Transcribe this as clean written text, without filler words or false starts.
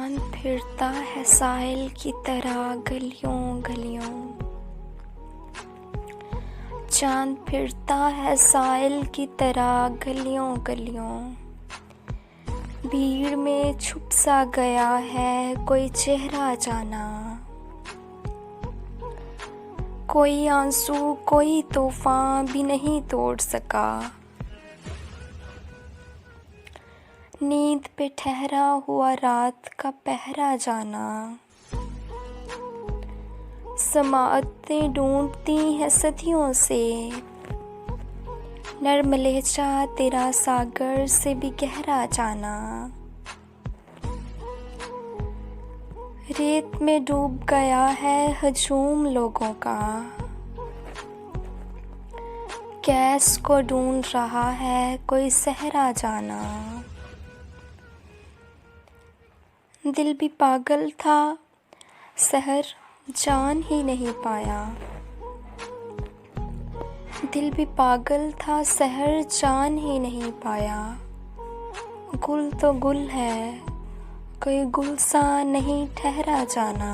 चांद फिरता है साहिल की तरह गलियों गलियों। चांद फिरता है साहिल की तरह गलियों गलियों। भीड़ में छुप सा गया है कोई चेहरा जाना। कोई आंसू कोई तूफान भी नहीं तोड़ सका। नींद पे ठहरा हुआ रात का पहरा जाना। समाअतें ढूंढती हैं सदियों से। नर्म लहजा तेरा सागर से भी गहरा जाना। रेत में डूब गया है हजूम लोगों का। गैस को ढूंढ रहा है कोई सहरा जाना। दिल भी पागल था सहर जान ही नहीं पाया। दिल भी पागल था सहर जान ही नहीं पाया। गुल तो गुल है कोई गुलसा नहीं ठहरा जाना।